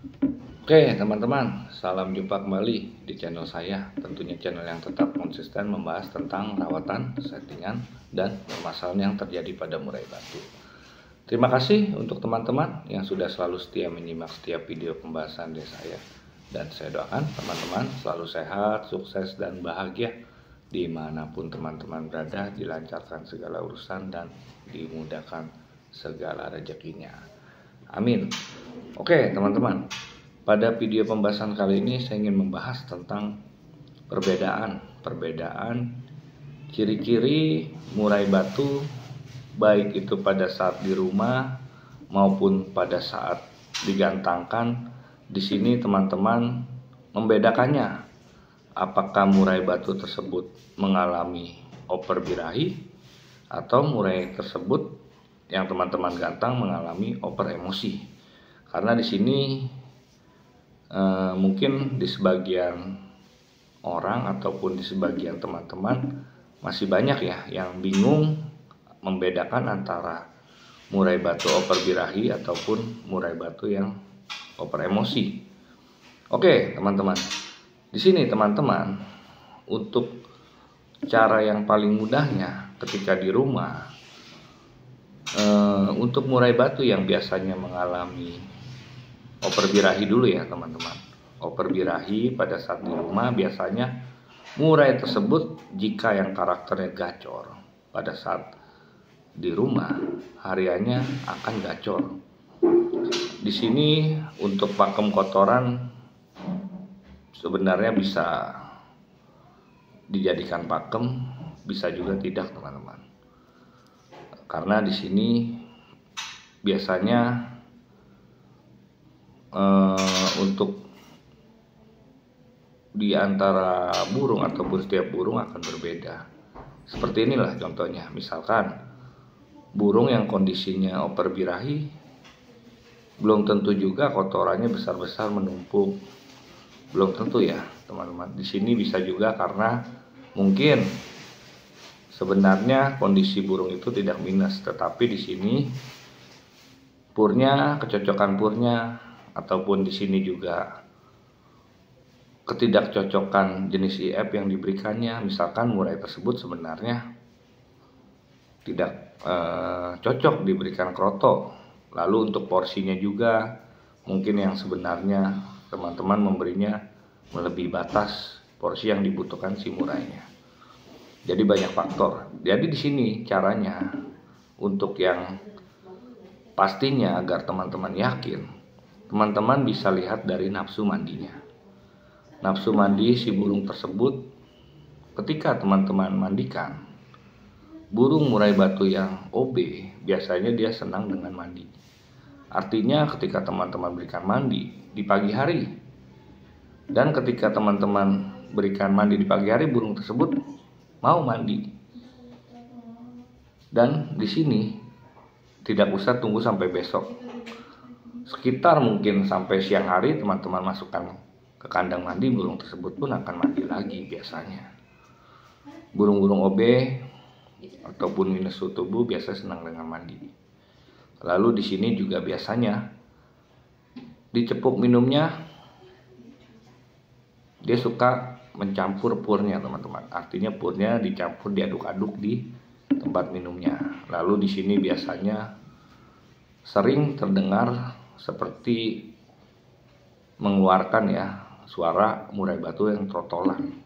Oke teman-teman, salam jumpa kembali di channel saya. Tentunya channel yang tetap konsisten membahas tentang rawatan, settingan, dan permasalahan yang terjadi pada murai batu. Terima kasih untuk teman-teman yang sudah selalu setia menyimak setiap video pembahasan dari saya. Dan saya doakan teman-teman selalu sehat, sukses, dan bahagia dimanapun teman-teman berada, dilancarkan segala urusan dan dimudahkan segala rezekinya. Amin. Oke teman-teman, pada video pembahasan kali ini saya ingin membahas tentang perbedaan ciri-ciri murai batu, baik itu pada saat di rumah maupun pada saat digantangkan. Di sini teman-teman membedakannya, apakah murai batu tersebut mengalami oper birahi atau murai tersebut yang teman-teman gantang mengalami oper emosi. Karena di sini mungkin di sebagian orang ataupun di sebagian teman-teman masih banyak ya yang bingung membedakan antara murai batu oper birahi ataupun murai batu yang oper emosi. Oke teman-teman, di sini teman-teman, untuk cara yang paling mudahnya ketika di rumah, untuk murai batu yang biasanya mengalami oper birahi dulu ya teman-teman. Oper birahi pada saat di rumah biasanya murai tersebut jika yang karakternya gacor, pada saat di rumah hariannya akan gacor. Di sini untuk pakem kotoran sebenarnya bisa dijadikan pakem, bisa juga tidak teman-teman. Karena di sini biasanya untuk di antara burung ataupun setiap burung akan berbeda. Seperti inilah contohnya, misalkan burung yang kondisinya oper birahi belum tentu juga kotorannya besar-besar menumpuk, belum tentu ya teman-teman. Di sini bisa juga karena mungkin sebenarnya kondisi burung itu tidak minus, tetapi di sini purnya, kecocokan purnya, ataupun di sini juga ketidakcocokan jenis IF yang diberikannya. Misalkan murai tersebut sebenarnya tidak cocok diberikan kroto. Lalu untuk porsinya juga mungkin yang sebenarnya teman-teman memberinya melebihi batas porsi yang dibutuhkan si murainya. Jadi banyak faktor. Jadi di sini caranya untuk yang pastinya agar teman-teman yakin, teman-teman bisa lihat dari nafsu mandinya. Nafsu mandi si burung tersebut ketika teman-teman mandikan. Burung murai batu yang OB biasanya dia senang dengan mandi. Artinya ketika teman-teman berikan mandi di pagi hari, dan ketika teman-teman berikan mandi di pagi hari, burung tersebut mau mandi. Dan di sini tidak usah tunggu sampai besok. Sekitar mungkin sampai siang hari teman-teman masukkan ke kandang mandi, burung tersebut pun akan mandi lagi biasanya. Burung-burung OB ataupun minus suhu tubuh biasa senang dengan mandi. Lalu di sini juga biasanya dicepuk minumnya, dia suka mencampur purnya teman-teman. Artinya purnya dicampur, diaduk-aduk di tempat minumnya. Lalu di sini biasanya sering terdengar seperti mengeluarkan ya suara murai batu yang trotolan.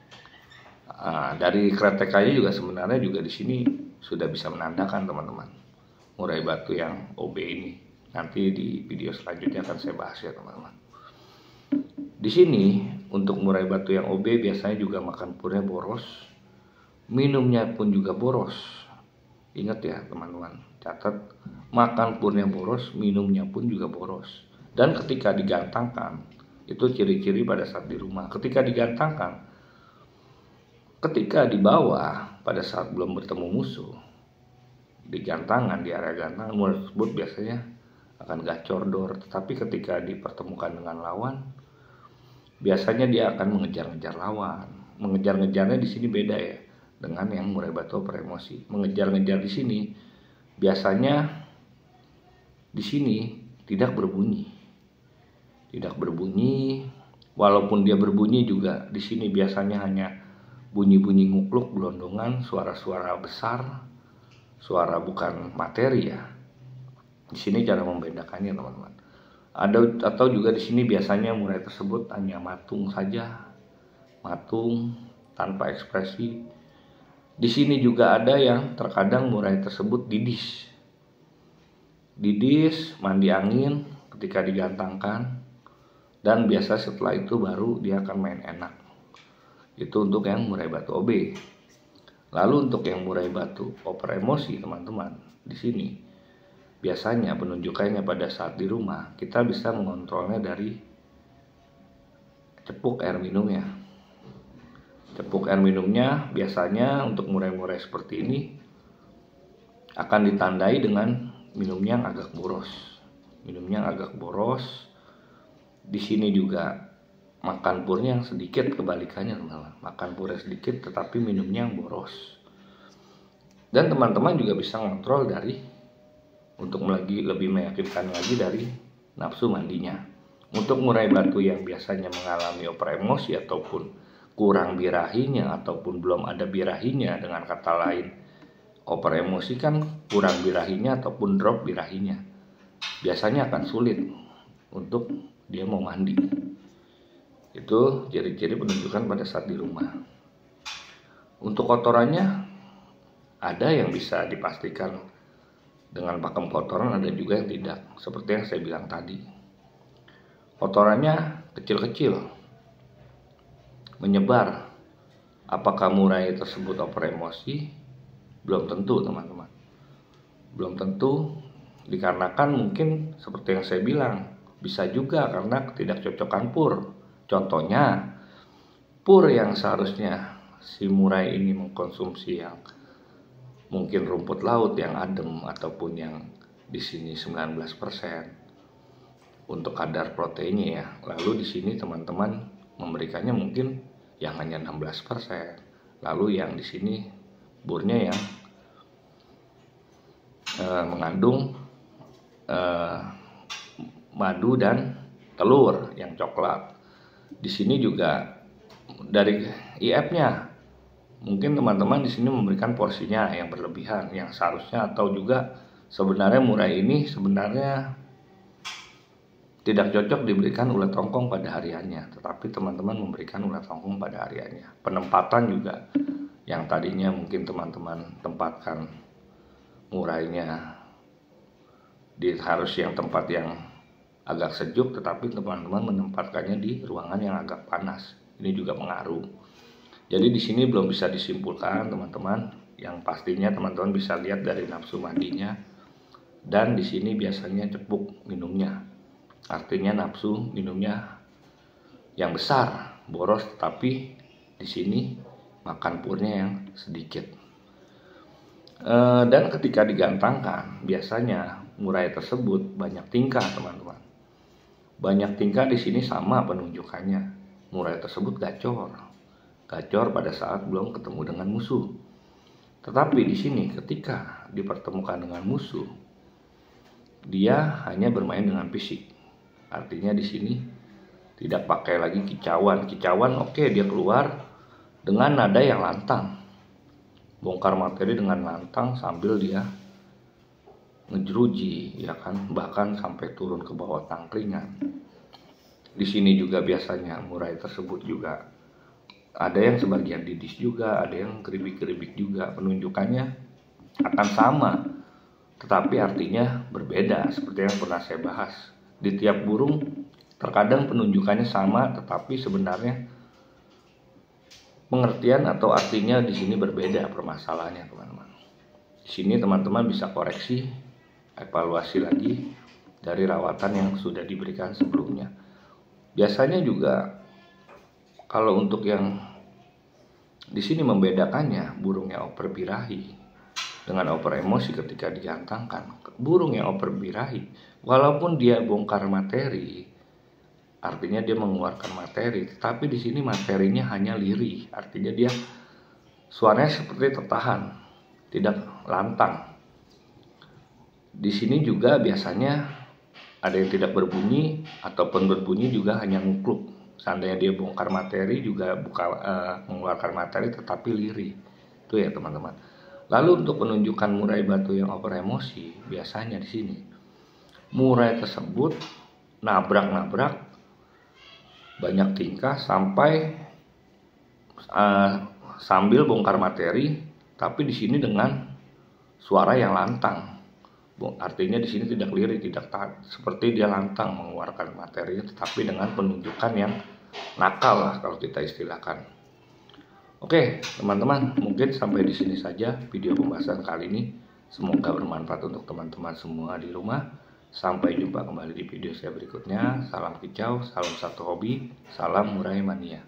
Dari kretekannya juga sebenarnya juga di sini sudah bisa menandakan teman-teman murai batu yang OB ini. Nanti di video selanjutnya akan saya bahas ya teman-teman. Di sini untuk murai batu yang OB biasanya juga makan purnya boros, minumnya pun juga boros. Ingat ya teman-teman, catat, makan purnya boros, minumnya pun juga boros. Dan ketika digantangkan, itu ciri-ciri pada saat di rumah. Ketika digantangkan, ketika dibawa pada saat belum bertemu musuh, digantangan di area gantangan, murai tersebut biasanya akan gacor dor. Tetapi ketika dipertemukan dengan lawan, biasanya dia akan mengejar-ngejar lawan. Mengejar-ngejarnya di sini beda ya dengan yang murai batu oper emosi. Mengejar-ngejar di sini biasanya di sini tidak berbunyi. tidak berbunyi. Walaupun dia berbunyi juga di sini biasanya hanya bunyi-bunyi ngukluk, gelondongan, suara-suara besar, suara bukan materi ya. Di sini cara membedakannya teman-teman. Atau juga di sini biasanya murai tersebut hanya matung saja, matung tanpa ekspresi. Di sini juga ada yang terkadang murai tersebut didis, mandi angin ketika digantangkan, dan biasa setelah itu baru dia akan main enak. Itu untuk yang murai batu OB. Lalu untuk yang murai batu oper emosi teman-teman, di sini biasanya penunjukannya pada saat di rumah kita bisa mengontrolnya dari cepuk air minumnya. Cepuk air minumnya biasanya untuk murai-murai seperti ini akan ditandai dengan minumnya yang agak boros. Minumnya yang agak boros. Di sini juga makan purnya yang sedikit, kebalikannya teman-teman. Makan purnya sedikit tetapi minumnya yang boros. Dan teman-teman juga bisa ngontrol dari, untuk lebih meyakinkan lagi, dari nafsu mandinya. Untuk murai batu yang biasanya mengalami oper emosi ataupun kurang birahinya ataupun belum ada birahinya, dengan kata lain oper emosi kan kurang birahinya ataupun drop birahinya, biasanya akan sulit untuk dia mau mandi. Itu ciri-ciri penunjukan pada saat di rumah. Untuk kotorannya ada yang bisa dipastikan dengan pakem kotoran, ada juga yang tidak. Seperti yang saya bilang tadi, kotorannya kecil-kecil, menyebar. Apakah murai tersebut oper emosi? Belum tentu teman-teman. Belum tentu, dikarenakan mungkin seperti yang saya bilang, bisa juga karena ketidakcocokan pur. Contohnya, pur yang seharusnya si murai ini mengkonsumsi yang mungkin rumput laut yang adem ataupun yang di sini 19% untuk kadar proteinnya ya. Lalu di sini teman-teman memberikannya mungkin yang hanya 16%. Lalu yang di sini burnya yang mengandung madu dan telur yang coklat. Di sini juga dari IF-nya mungkin teman-teman di sini memberikan porsinya yang berlebihan, yang seharusnya, atau juga sebenarnya murai ini sebenarnya tidak cocok diberikan ulat tongkong pada hariannya, tetapi teman-teman memberikan ulat tongkong pada hariannya. Penempatan juga yang tadinya mungkin teman-teman tempatkan murainya harus yang tempat yang agak sejuk, tetapi teman-teman menempatkannya di ruangan yang agak panas. Ini juga pengaruh. Jadi di sini belum bisa disimpulkan teman-teman. Yang pastinya teman-teman bisa lihat dari nafsu mandinya, dan di sini biasanya cepuk minumnya. Artinya nafsu minumnya yang besar, boros, tapi di sini makan purnya yang sedikit. Dan ketika digantangkan, biasanya murai tersebut banyak tingkah teman-teman. Banyak tingkah di sini sama penunjukannya. Murai tersebut gacor pada saat belum ketemu dengan musuh. Tetapi di sini ketika dipertemukan dengan musuh, dia hanya bermain dengan fisik. Artinya di sini tidak pakai lagi kicauan. Kicauan oke, dia keluar dengan nada yang lantang. Bongkar materi dengan lantang sambil dia ngejeruji, ya kan, bahkan sampai turun ke bawah tangkringan. Di sini juga biasanya murai tersebut juga ada yang sebagian didis juga, ada yang keribik-keribik juga. Penunjukannya akan sama, tetapi artinya berbeda. Seperti yang pernah saya bahas, di tiap burung terkadang penunjukannya sama, tetapi sebenarnya pengertian atau artinya di sini berbeda permasalahannya teman-teman. Di sini teman-teman bisa koreksi, evaluasi lagi dari rawatan yang sudah diberikan sebelumnya. Biasanya juga kalau untuk yang di sini membedakannya, burung yang oper birahi dengan oper emosi ketika digantangkan. Burung yang oper birahi, walaupun dia bongkar materi, artinya dia mengeluarkan materi, tetapi di sini materinya hanya lirih, artinya dia suaranya seperti tertahan, tidak lantang. Di sini juga biasanya ada yang tidak berbunyi, ataupun berbunyi juga hanya ngukluk. Seandainya dia bongkar materi juga mengeluarkan materi tetapi lirih. Itu ya teman-teman. Lalu untuk penunjukan murai batu yang over emosi, biasanya di sini murai tersebut nabrak-nabrak banyak tingkah sampai sambil bongkar materi, tapi di sini dengan suara yang lantang. Artinya di sini tidak lirih, tidak seperti dia lantang mengeluarkan materinya, tetapi dengan penunjukan yang nakal lah kalau kita istilahkan. Oke, teman-teman, mungkin sampai di sini saja video pembahasan kali ini. Semoga bermanfaat untuk teman-teman semua di rumah. Sampai jumpa kembali di video saya berikutnya. Salam kicau, salam satu hobi, salam murai mania.